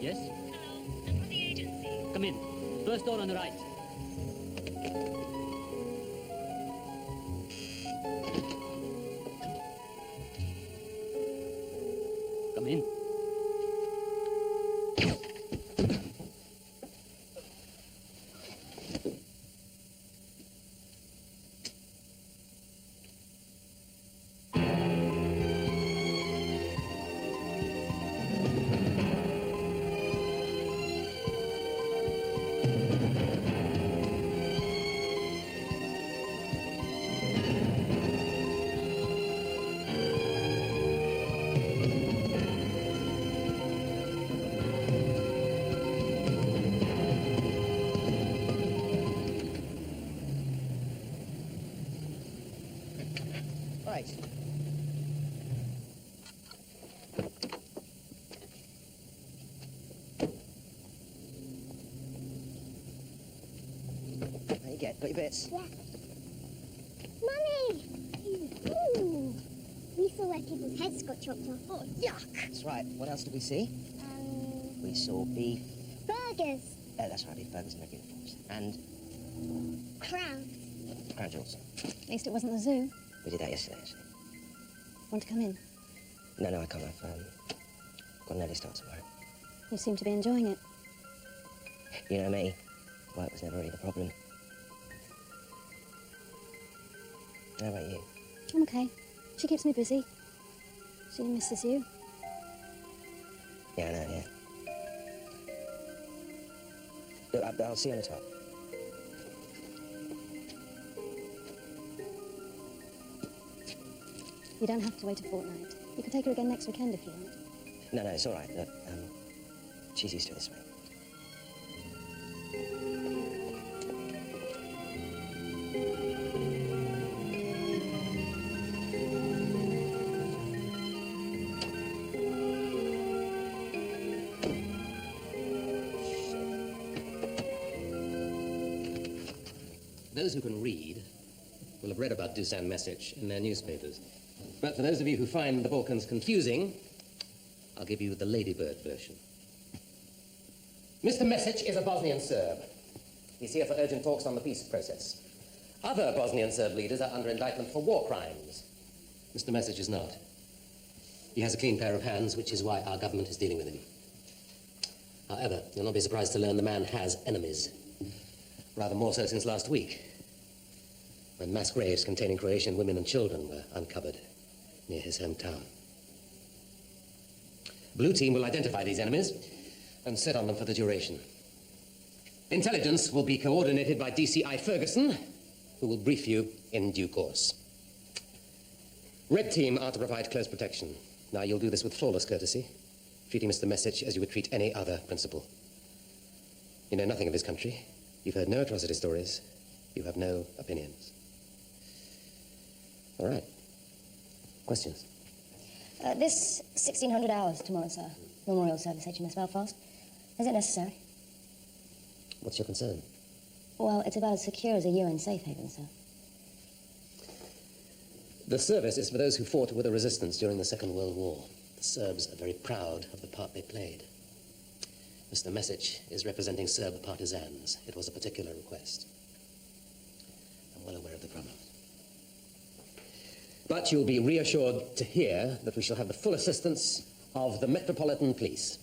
Yes? Hello, I'm from the agency. Come in. First door on the right. Come in. Right. There you get. Got your bits? Yeah. Mummy! Ooh. We saw where people's heads got chopped off. Oh, yuck! That's right. What else did we see? We saw beef. Burgers. That's right, beef burgers in their uniforms. And Crowns. crown jewels. At least it wasn't the zoo. We did that yesterday, actually. Want to come in? No, I can't. I've got an early start tomorrow. You seem to be enjoying it. You know me. Work was never really the problem. How about you? I'm okay. She keeps me busy. She misses you. Yeah, I know, yeah. Look, I'll see you on the top. You don't have to wait a fortnight. You can take her again next weekend if you want. No, it's all right. Look, she's used to it this way. Those who can read will have read about Dusan message in their newspapers. But for those of you who find the Balkans confusing, I'll give you the Ladybird version. Mr. Mesic is a Bosnian Serb. He's here for urgent talks on the peace process. Other Bosnian Serb leaders are under indictment for war crimes. Mr. Mesic is not. He has a clean pair of hands, which is why our government is dealing with him. However, you'll not be surprised to learn the man has enemies. Rather more so since last week, when mass graves containing Croatian women and children were uncovered near his hometown. Blue Team will identify these enemies and set on them for the duration. Intelligence will be coordinated by DCI Ferguson, who will brief you in due course. Red Team are to provide close protection. Now, you'll do this with flawless courtesy, treating Mr. Mesic as you would treat any other principal. You know nothing of his country. You've heard no atrocity stories. You have no opinions. All right. Questions? This 1600 hours tomorrow, sir. Memorial service, HMS Belfast. Is it necessary? What's your concern? Well, it's about as secure as a UN safe haven, sir. The service is for those who fought with the resistance during the Second World War. The Serbs are very proud of the part they played. Mr. Mesic is representing Serb partisans. It was a particular request. I'm well aware of the problem. But you'll be reassured to hear that we shall have the full assistance of the Metropolitan Police.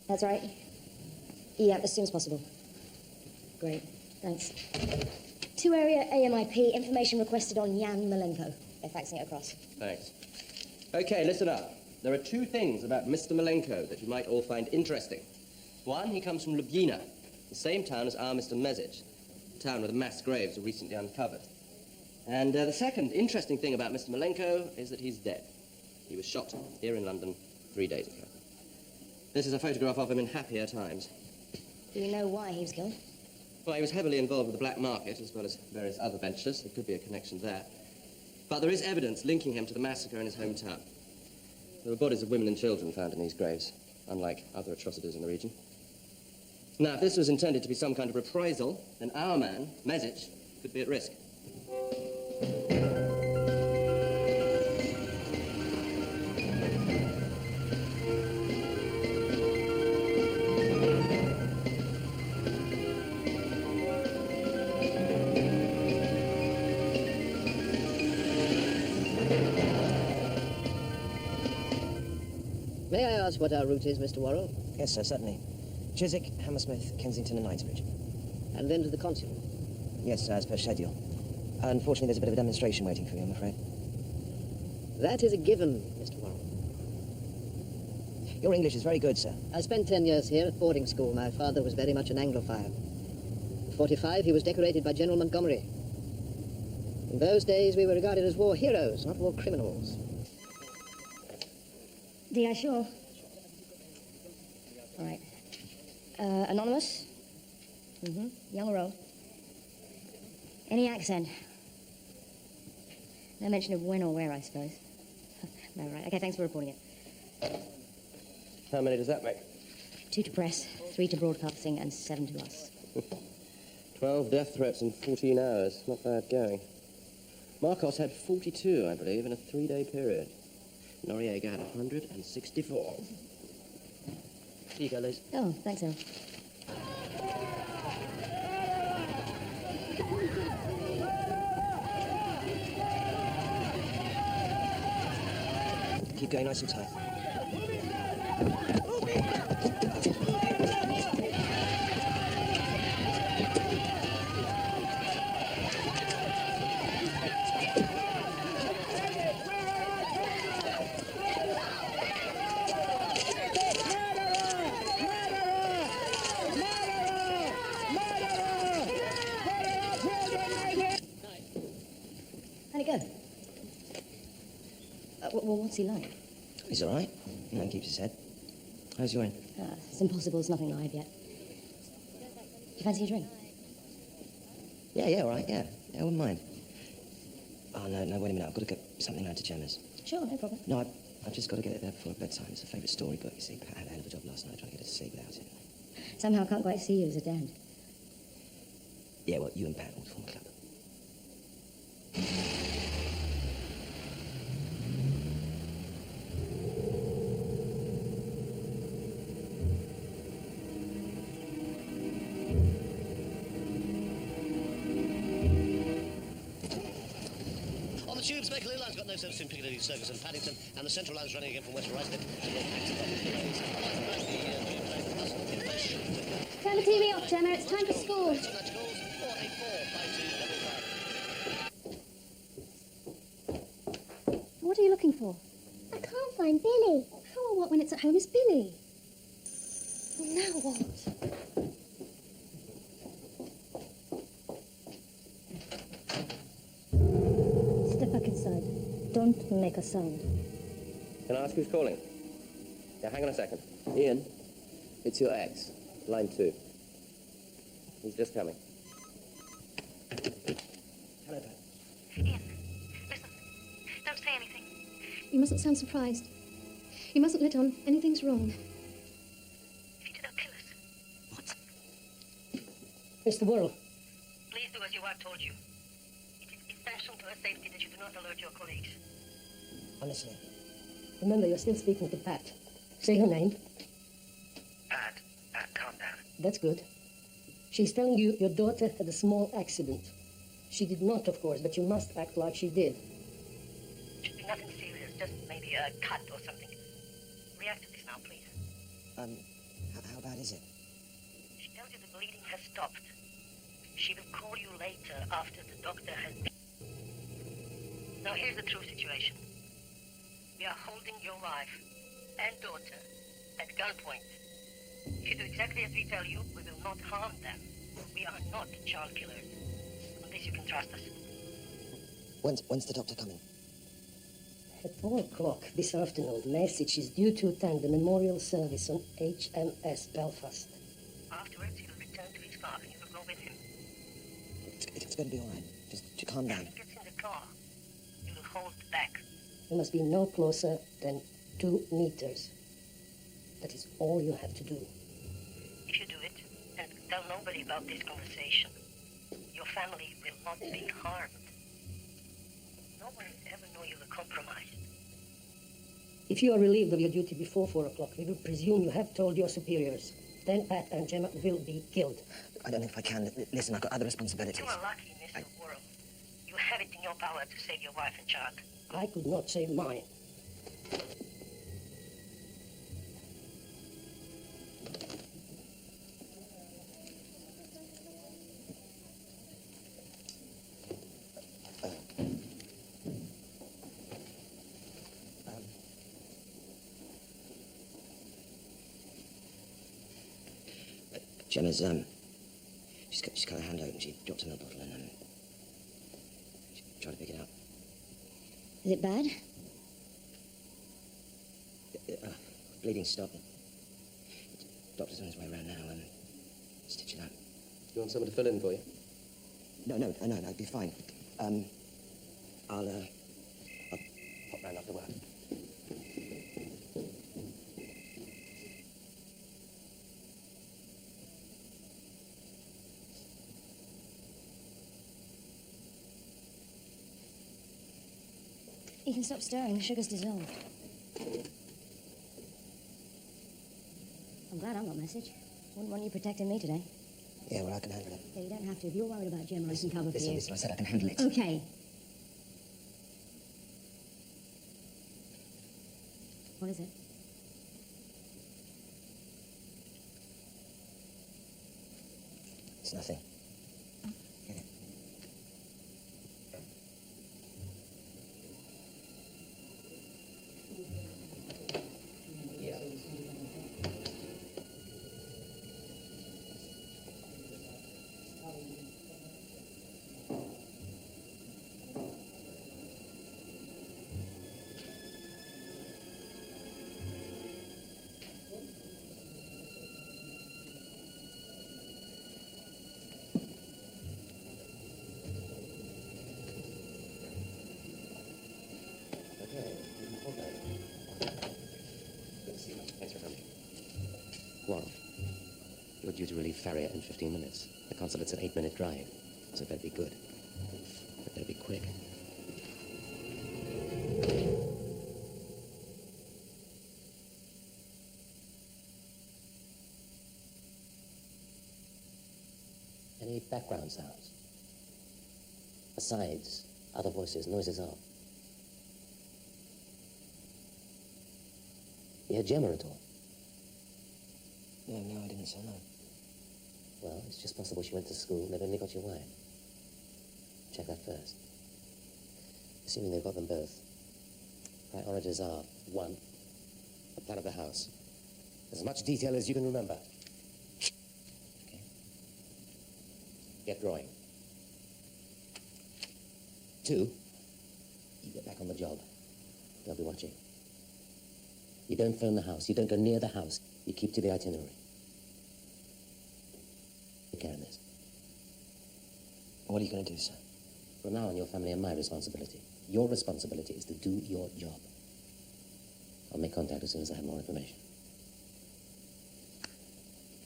That's right. Yeah, as soon as possible. Great, thanks. 2 area AMIP, information requested on Jan Malenko. They're faxing it across. Thanks. Okay, listen up. There are 2 things about Mr. Malenko that you might all find interesting. One, he comes from Ljubljana, the same town as our Mr. Mesic, the town where the mass graves were recently uncovered. And the second interesting thing about Mr. Malenko is that he's dead. He was shot here in London 3 days ago. This is a photograph of him in happier times. Do you know why he was killed? Well, he was heavily involved with the black market, as well as various other ventures. There could be a connection there. But there is evidence linking him to the massacre in his hometown. There were bodies of women and children found in these graves, unlike other atrocities in the region. Now, if this was intended to be some kind of reprisal, then our man, Mesic, could be at risk. May I ask what our route is, Mr. Worrell? Yes, sir, certainly. Chiswick, Hammersmith, Kensington and Knightsbridge. And then to the consulate. Yes, sir, as per schedule. Unfortunately, there's a bit of a demonstration waiting for you, I'm afraid. That is a given, Mr. Worrell. Your English is very good, sir. I spent 10 years here at boarding school. My father was very much an Anglophile. In 45, he was decorated by General Montgomery. In those days, we were regarded as war heroes, not war criminals. D.I. Shaw. All right. Anonymous? Mm-hmm. Young or old? Any accent? No mention of when or where, I suppose. No, right. Okay, thanks for reporting it. How many does that make? 2 to press, 3 to broadcasting, and 7 to us. 12 death threats in 14 hours. Not bad going. Marcos had 42, I believe, in a 3-day period. Noriega had 164. Here you go, Liz. Oh, thanks, Al. Keep going nice and tight. How'd it go? Well, what's he like? He's all right. No, he keeps his head. How's your end? It's impossible. It's nothing live yet. Do you fancy a drink? Yeah, all right, yeah. Yeah, I wouldn't mind. Oh, no, wait a minute. I've got to get something round to Gemma's. Sure, no problem. No, I've just got to get it there before bedtime. It's a favourite storybook, you see. Pat had a hell of a job last night trying to get her to sleep without it. Somehow I can't quite see you as a dad. Yeah, well, you and Pat will form a club. On the tubes, Bakerloo line's got no service in Piccadilly Circus and Paddington, and the Central line's running again from West Ruislip to North Exeter. Turn the TV off, Gemma. It's time for school. What are you looking for? I can't find Billy. How or what when it's at home is Billy? Well, now what? Step back inside. Don't make a sound. Can I ask who's calling? Yeah, hang on a second. Ian, it's your ex, line 2. He's just coming. Hello, Pat. Ian, listen. Don't say anything. You mustn't sound surprised. You mustn't let on anything's wrong. If you do, they'll kill us. What? Mr. Worrell. Please do as you are told you. It is essential to our safety that you do not alert your colleagues. Honestly. Remember, you're still speaking to Pat. Say her name. Pat, calm down. That's good. She's telling you your daughter had a small accident. She did not, of course, but you must act like she did. Should be nothing serious, just maybe a cut or something. React to this now, please. How bad is it? She tells you the bleeding has stopped. She will call you later after the doctor has been. Now here's the true situation. We are holding your wife and daughter at gunpoint. If you do exactly as we tell you, we will not harm them. We are not child killers. On this you can trust us. When's the doctor coming? At 4 o'clock this afternoon, message is due to attend the memorial service on HMS Belfast. Afterwards, he will return to his car and you will go with him. It's going to be all right. Just calm down. When he gets in the car, you will hold back. You must be no closer than 2 meters. That is all you have to do. If you do it, and tell nobody about this conversation, your family will not be harmed. No one will ever know you were compromised. If you are relieved of your duty before 4 o'clock, we will presume you have told your superiors. Then Pat and Gemma will be killed. I don't know if I can. Listen, I've got other responsibilities. You are lucky, Mr. Worrell. You have it in your power to save your wife and child. I could not save mine. Gemma's, she's cut her hand open. She dropped a milk bottle and, she tried to pick it up. Is it bad? Bleeding stopped. Doctor's on his way around now, stitch it up. You want someone to fill in for you? No, it'd be fine. I'll pop round after work. You can stop stirring, the sugar's dissolved. I'm glad I'm not message. Wouldn't want you protecting me today. Yeah, well, I can handle it. Yeah, you don't have to. If you're worried about Gemma, I can cover for you. Listen, I said I can handle it. Okay. What is it? It's nothing. Get it. Well, you're due to relieve Farrier in 15 minutes. The consulate's an 8-minute drive, so it better be good. It better be quick. Any background sounds? Asides, other voices, noises off. You heard Gemma at all? No, I didn't say no. Well, it's just possible she went to school and they've only got your wife. Check that first. Assuming they've got them both. Priorities are, 1, a plan of the house. As much detail as you can remember. Okay. Get drawing. 2, you get back on the job. They'll be watching. You don't phone the house. You don't go near the house. You keep to the itinerary. Take care of this. What are you going to do, sir? From now on, your family and my responsibility. Your responsibility is to do your job. I'll make contact as soon as I have more information.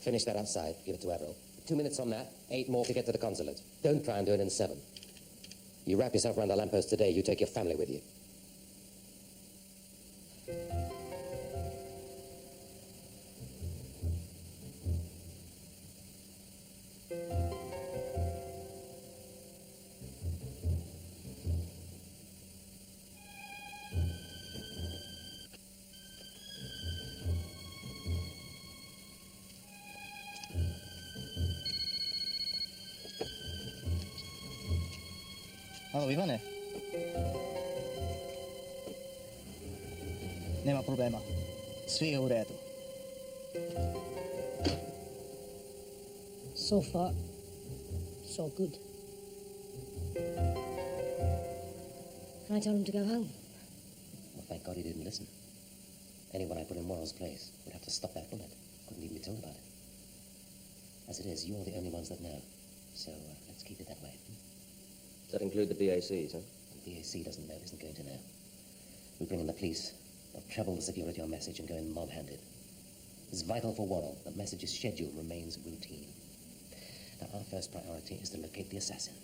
Finish that outside. Give it to Avril. 2 minutes on that. 8 more to get to the consulate. Don't try and do it in 7. You wrap yourself around the lamppost today, you take your family with you. Halo, Ivane. Nema problema. Svi je u redu. So far, so good. I told him to go home. Well, thank God he didn't listen. Anyone I put in Worrell's place would have to stop that bullet. Couldn't even be told about it. As it is, you're the only ones that know. So let's keep it that way. Does that include the BACs, huh? The BAC doesn't know, isn't going to know. We bring in the police. They'll treble the security on message and go in mob-handed. It's vital for Worrell that message's schedule remains routine. Now, our first priority is to locate the assassin.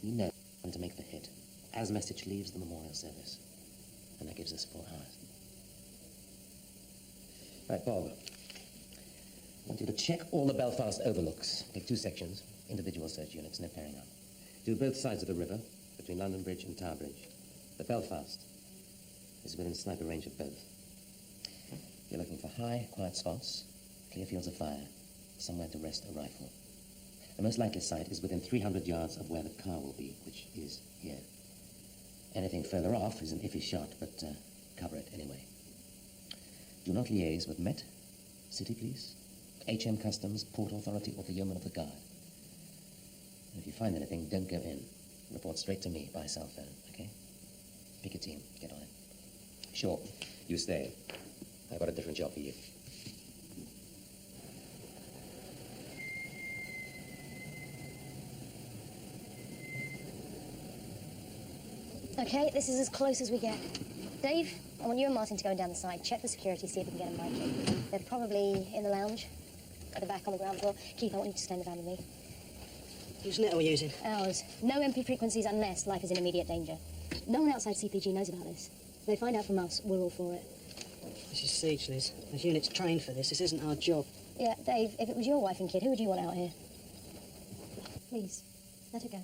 We know when to make the hit as message leaves the memorial service. And that gives us 4 hours. Right, Bob. I want you to check all the Belfast overlooks. Take 2 sections, individual search units, no pairing up. Do both sides of the river, between London Bridge and Tower Bridge. The Belfast is within sniper range of both. You're looking for high, quiet spots, clear fields of fire, somewhere to rest a rifle. The most likely site is within 300 yards of where the car will be, which is here. Anything further off is an iffy shot, but cover it anyway. Do not liaise with Met, City Police, HM Customs, Port Authority, or the Yeoman of the Guard. And if you find anything, don't go in. Report straight to me by cell phone, okay? Pick a team. Get on it. Sure, you stay. I've got a different job for you. Okay, this is as close as we get. Dave, I want you and Martin to go down the side, check for security, see if we can get a mic in. They're probably in the lounge, at the back on the ground floor. Keith, I want you to stay in the van with me. Whose net are we using? Ours. No MP frequencies unless life is in immediate danger. No one outside CPG knows about this. If they find out from us, we're all for it. This is siege, Liz. There's units trained for this. This isn't our job. Yeah, Dave, if it was your wife and kid, who would you want out here? Please, let her go.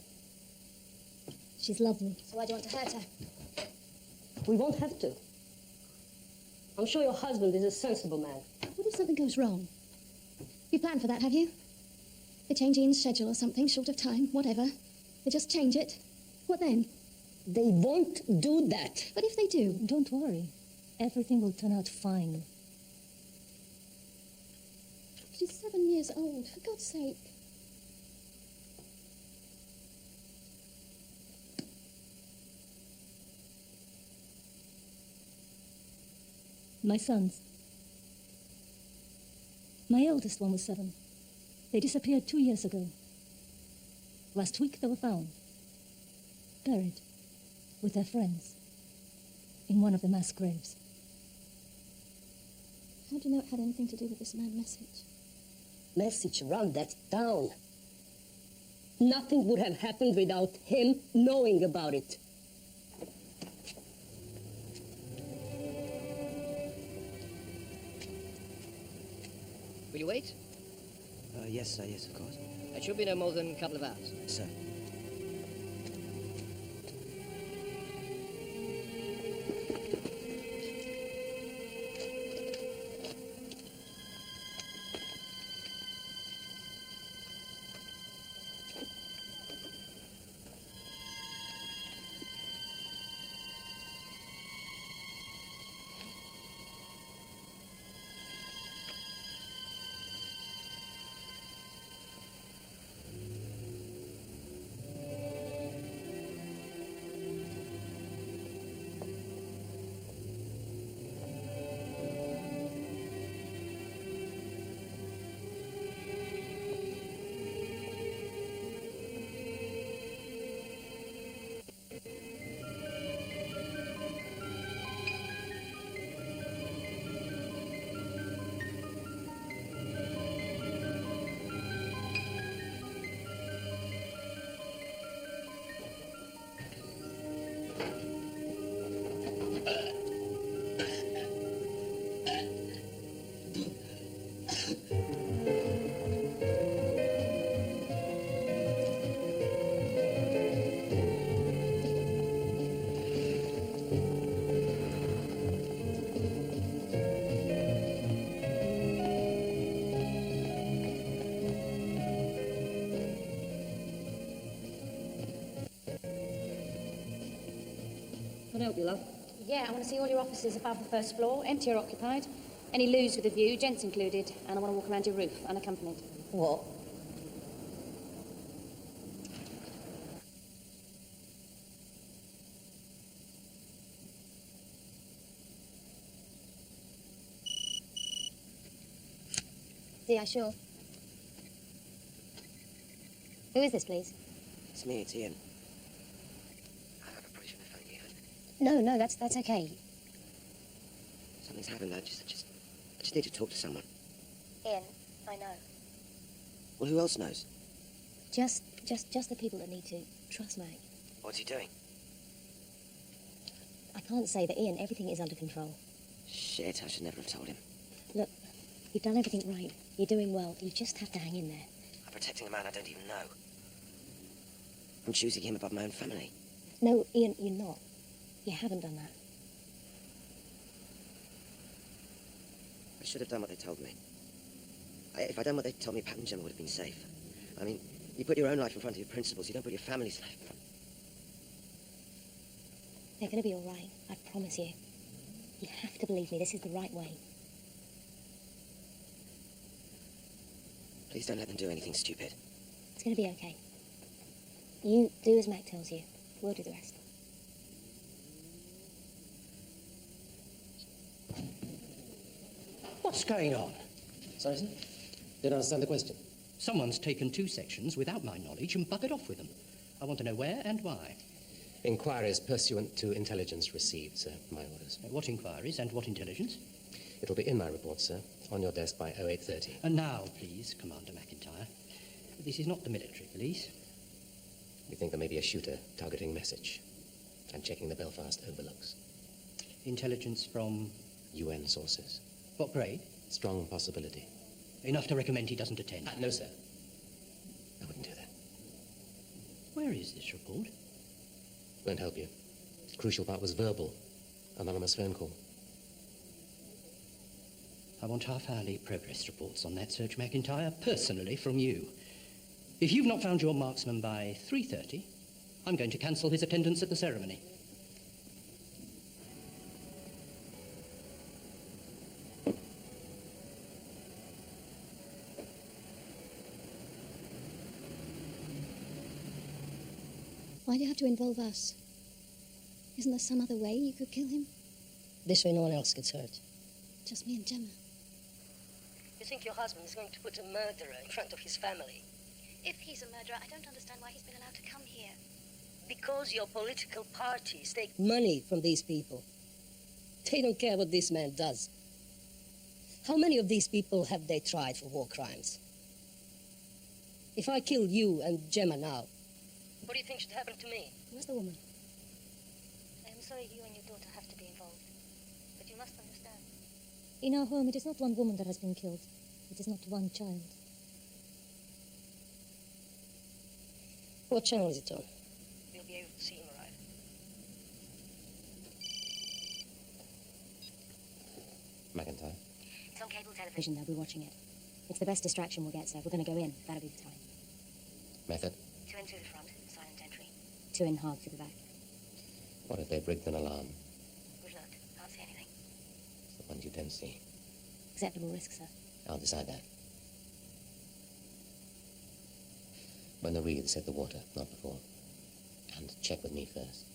She's lovely. So why do you want to hurt her? We won't have to. I'm sure your husband is a sensible man. What if something goes wrong? You planned for that, have you? They change Ian's schedule or something, short of time, whatever. They just change it. What then? They won't do that. But if they do? Don't worry. Everything will turn out fine. She's 7 years old, for God's sake. My sons. My eldest one was 7. They disappeared 2 years ago. Last week they were found. Buried. With their friends. In one of the mass graves. How do you know it had anything to do with this mad message? Message around that town. Nothing would have happened without him knowing about it. Will you wait? Yes, sir, yes, of course. It should be no more than a couple of hours. Sir. Can I help you, love? Yeah, I want to see all your offices above the first floor, empty or occupied. Any loos with a view, gents included, and I want to walk around your roof, unaccompanied. What? Yeah, sure. Who is this, please? It's me, it's Ian. I probably shouldn't have phoned you. No, that's okay. Something's happened. I just need to talk to someone. Ian, I know. Well, who else knows? Just the people that need to. Trust me. What's he doing? I can't say that, Ian, everything is under control. Shit, I should never have told him. Look, you've done everything right. You're doing well. You just have to hang in there. I'm protecting a man I don't even know. I'm choosing him above my own family. No, Ian, you're not. You haven't done that. I should have done what they told me. If I'd done what they told me, Pat and Gemma would have been safe. I mean, you put your own life in front of your principles. You don't put your family's life in front. They're going to be all right. I promise you. You have to believe me. This is the right way. Please don't let them do anything stupid. It's going to be okay. You do as Mac tells you. We'll do the rest. What's going on? Sorry, sir? Didn't understand the question. Someone's taken 2 sections without my knowledge and buggered off with them. I want to know where and why. Inquiries pursuant to intelligence received, sir. My orders. What inquiries and what intelligence? It'll be in my report, sir. On your desk by 0830. And now, please, Commander McIntyre. This is not the military police. We think there may be a shooter targeting message and checking the Belfast overlooks. Intelligence from? UN sources. What grade? Strong possibility. Enough to recommend he doesn't attend? No, sir. I wouldn't do that. Where is this report? Won't help you. The crucial part was verbal. Anonymous phone call. I want half-hourly progress reports on that search, McIntyre, personally from you. If you've not found your marksman by 3:30, I'm going to cancel his attendance at the ceremony. Why do you have to involve us? Isn't there some other way you could kill him? This way no one else gets hurt. Just me and Gemma. You think your husband is going to put a murderer in front of his family? If he's a murderer, I don't understand why he's been allowed to come here. Because your political parties take Money from these people. They don't care what this man does. How many of these people have they tried for war crimes? If I kill you and Gemma now, What do you think should happen to me? Where's the woman? I am sorry you and your daughter have to be involved. But you must understand. In our home, it is not one woman that has been killed. It is not one child. what channel is it on? You'll be able to see him arrive. McIntyre. It's on cable television. They'll be watching it. It's the best distraction we'll get, sir. We're going to go in. That'll be the time. Method. 2 in through the front, silent entry. 2 in hard through the back. What if they rigged an alarm? Good luck. Can't see anything. The ones you don't see. Acceptable risk, sir. I'll decide that. When the reeds hit the water, not before. And check with me first.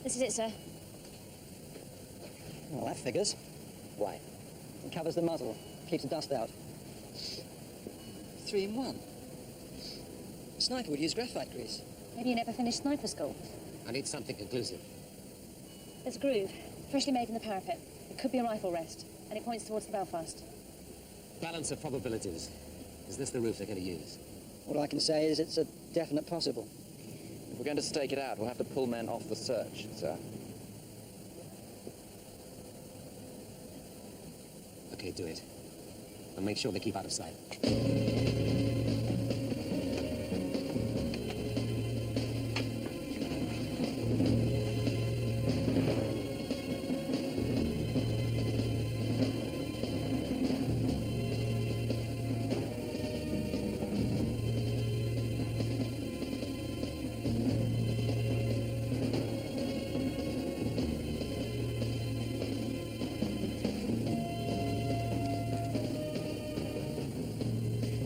This is it, sir. Well, that figures. Why? It covers the muzzle, keeps the dust out. 3 in 1. A sniper would use graphite grease. Maybe you never finished sniper school. I need something conclusive. There's a groove, freshly made in the parapet. It could be a rifle rest, and it points towards the Belfast. Balance of probabilities. Is this the roof they're going to use? All I can say is it's a definite possible. If we're going to stake it out, we'll have to pull men off the search, sir. Okay, do it. And make sure they keep out of sight.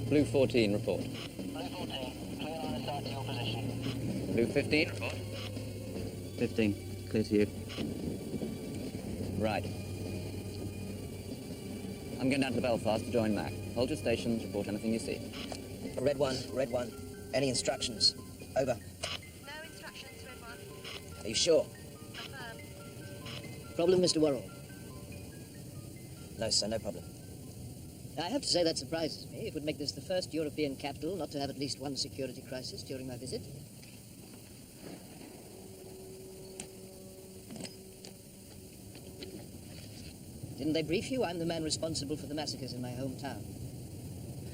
Blue 14, report. Blue 14, clear line of sight to your position. Blue 15, report. 15, Clear to you. Right. I'm going down to Belfast to join Mac. Hold your stations, report anything you see. Red 1, Red 1. Any instructions? Over. No instructions, Red 1. Are you sure? Confirm. Problem, Mr. Worrell? No, sir, no problem. I have to say that surprises me. It would make this the first European capital not to have at least one security crisis during my visit. Didn't they brief you? I'm the man responsible for the massacres in my hometown.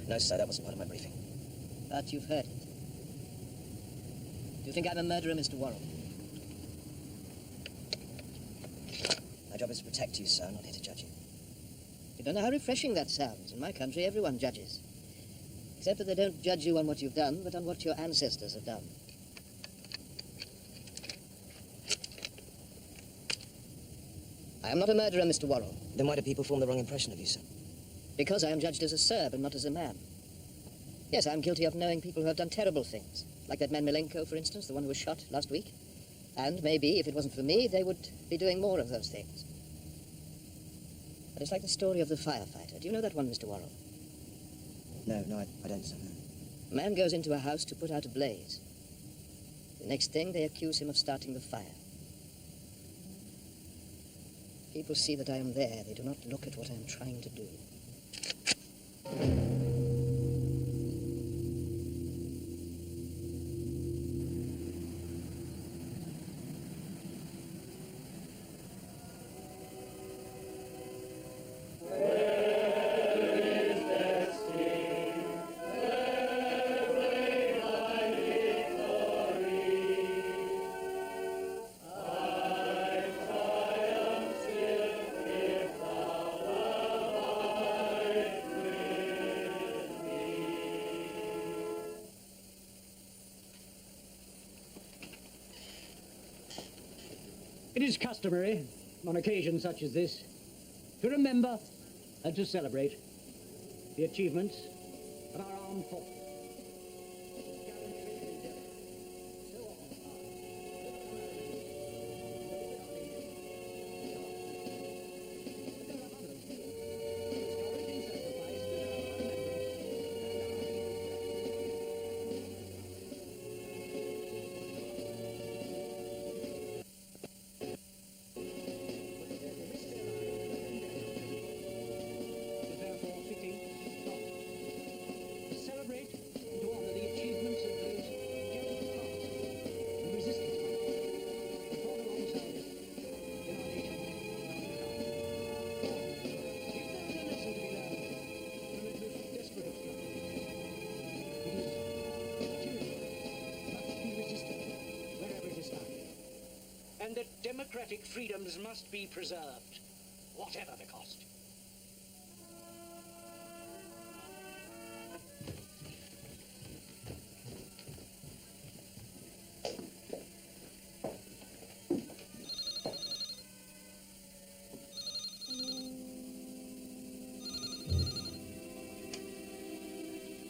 No, sir, that wasn't part of my briefing. But you've heard it. Do you think I'm a murderer, Mr. Worrell? My job is to protect you, sir. I'm not here to judge you. You don't know how refreshing that sounds. In my country, everyone judges. Except that they don't judge you on what you've done, but on what your ancestors have done. I am not a murderer, Mr. Worrell. Then why do people form the wrong impression of you, sir? Because I am judged as a Serb and not as a man. Yes, I'm guilty of knowing people who have done terrible things. Like that man Milenko, for instance, the one who was shot last week. And maybe, if it wasn't for me, they would be doing more of those things. But it's like the story of the firefighter. Do you know that one, Mr. Worrell? No, I don't, sir. No. A man goes into a house to put out a blaze. The next thing, they accuse him of starting the fire. People see that I am there. They do not look at what I am trying to do. It is customary, on occasions such as this, to remember and to celebrate the achievements of our armed forces. And that democratic freedoms must be preserved, whatever the cost.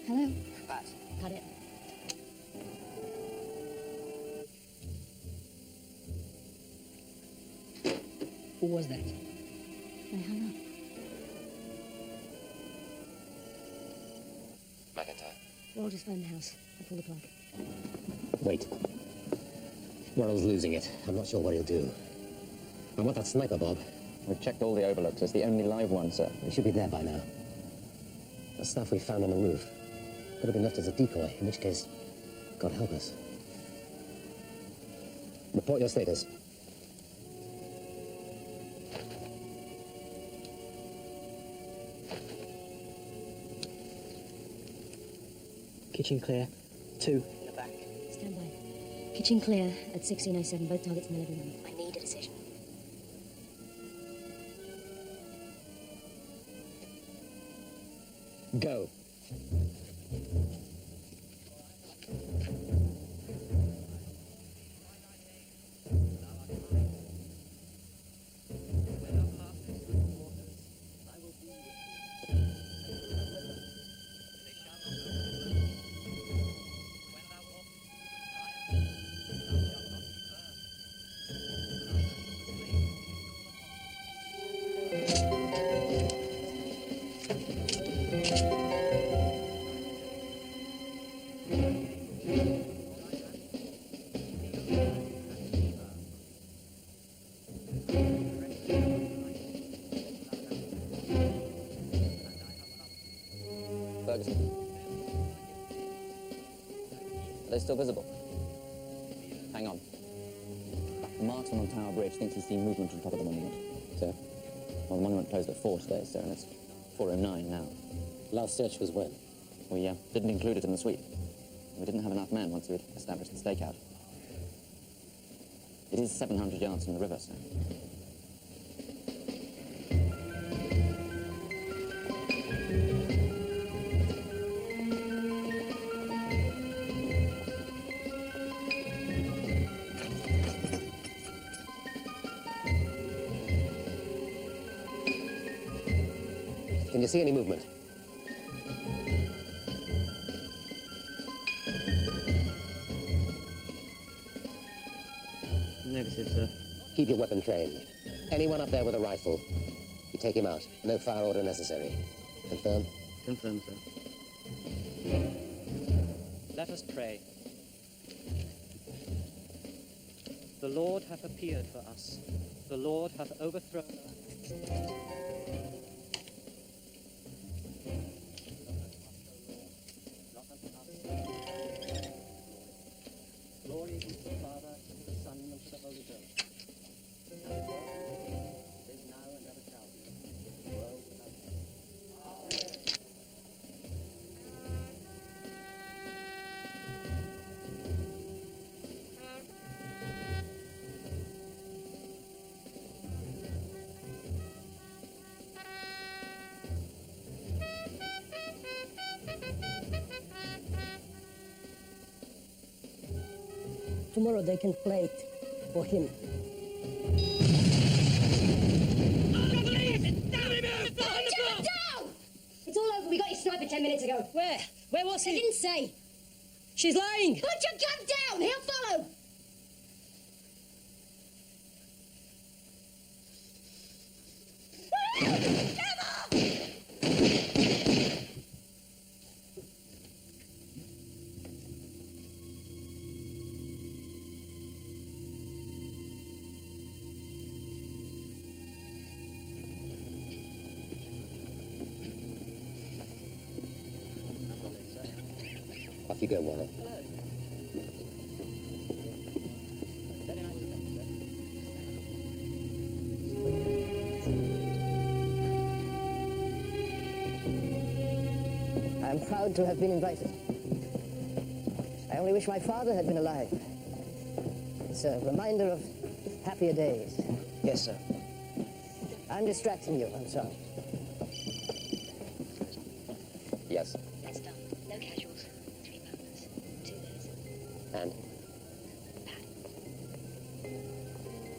Hello? Pat. Got it. Who was that? They hung up. McIntyre. Well, just phone the house. I'll pull the plug. Wait. Worrell's losing it. I'm not sure what he'll do. I want that sniper, Bob. We've checked all the overlooks. It's the only live one, sir. He should be there by now. The stuff we found on the roof could have been left as a decoy, in which case, God help us. Report your status. Kitchen clear. 2 in the back. Stand by. Kitchen clear at 1607. Both targets in the living room. I need a decision. Go. Ferguson. Are they still visible? Hang on. The marksman on Tower Bridge thinks he's seen movement on top of the monument. So, well, the monument closed at 4 today, sir, and it's 4:09 now. Last search was when? We didn't include it in the sweep. We didn't have enough men once we'd established the stakeout. It is 700 yards from the river, sir. Can you see any movement? Negative, sir. Keep your weapon trained. Anyone up there with a rifle, you take him out. No fire order necessary. Confirm? Confirmed, sir. Let us pray. The Lord hath appeared for us. The Lord hath overthrown us. Glory be to the Father, to the Son, and to the Holy Ghost. As it was in the beginning, is now, and ever shall be, world without end. Amen. Tomorrow they can play it for him. Down! It's all over. We got your sniper 10 minutes ago. Where? Where was he? I didn't say. She's lying. Put your gun down. He'll follow. Off you go, Warren. I am proud to have been invited. I only wish my father had been alive. It's a reminder of happier days. Yes, sir. I'm distracting you, I'm sorry. Yes. That's done. No casuals. 3 permanents. 2 days. And?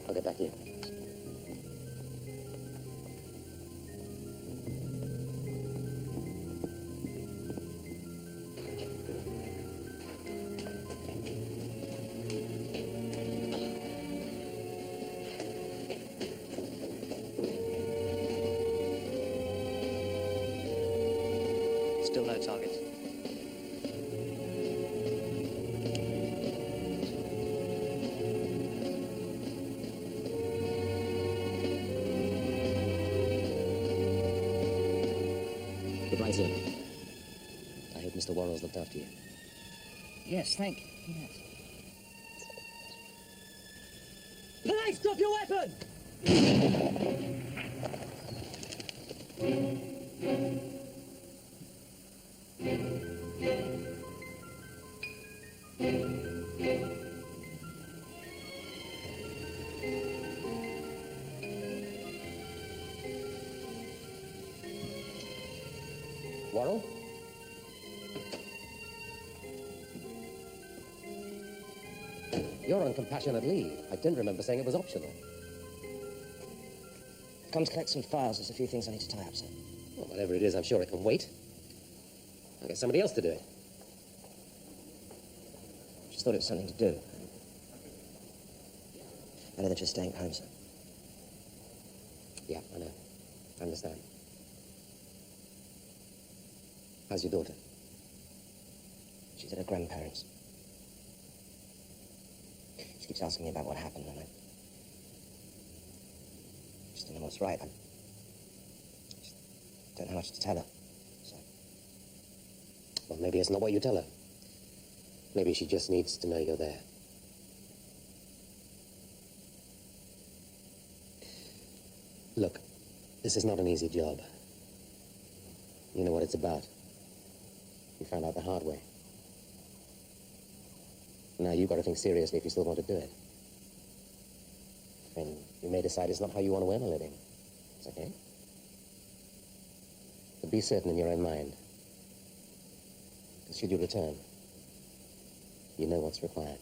I'll get back to you. Still no target. Goodbye, sir. I hope Mr. Worrell's looked after you. Yes, thank you. Yes. Police, drop your weapon! Worrell? You're on compassionate leave. I didn't remember saying it was optional. Come to collect some files. There's a few things I need to tie up, sir. Well, whatever it is, I'm sure it can wait. I'll get somebody else to do it. Just thought it was something to do. Better than just staying home, sir. Yeah, I know. I understand. How's your daughter? She's at her grandparents'. She keeps asking me about what happened, and I just don't know what's right. I just don't know how much to tell her. So. Well, maybe it's not what you tell her. Maybe she just needs to know you're there. Look, this is not an easy job. You know what it's about. You found out the hard way. Now you've got to think seriously if you still want to do it. And you may decide it's not how you want to earn a living. It's okay. But be certain in your own mind. Because should you return, you know what's required.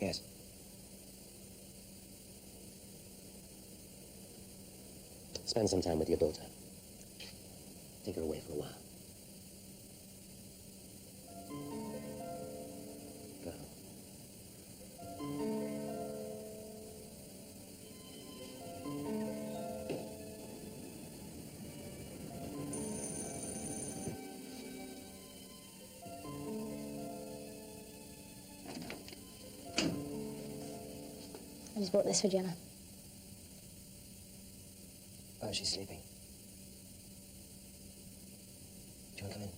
Yes. Spend some time with your daughter. Take her away for a while. Go. I just brought this for Gemma. Oh, she's sleeping. Do you want to come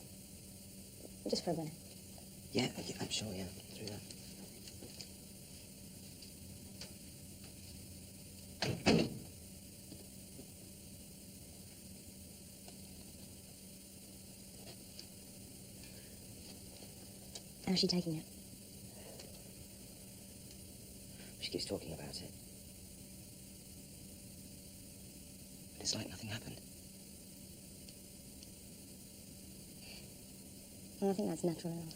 in? Just for a minute. Yeah, I'm sure, yeah. Through that. How's she taking it? She keeps talking about it. But it's like nothing happened. Well, I think that's natural enough.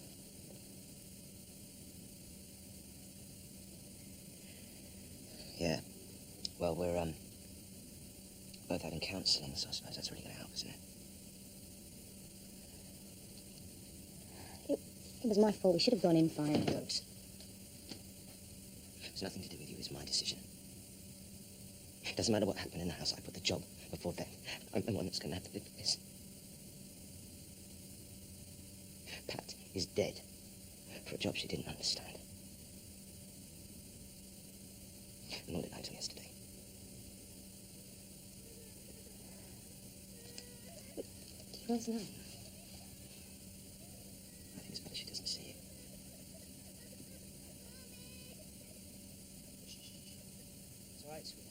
Yeah. Well, we're, both having counselling, so I suppose that's really going to help, isn't it? It was my fault. We should have gone in fine. Don't. It's nothing to do with you. It's my decision. It doesn't matter what happened in the house. I put the job before death. I'm the one that's going to have to live with this. Pat is dead for a job she didn't understand. And nor did I until yesterday. Do you guys know? I think it's better she doesn't see it. It's all right, sweetheart.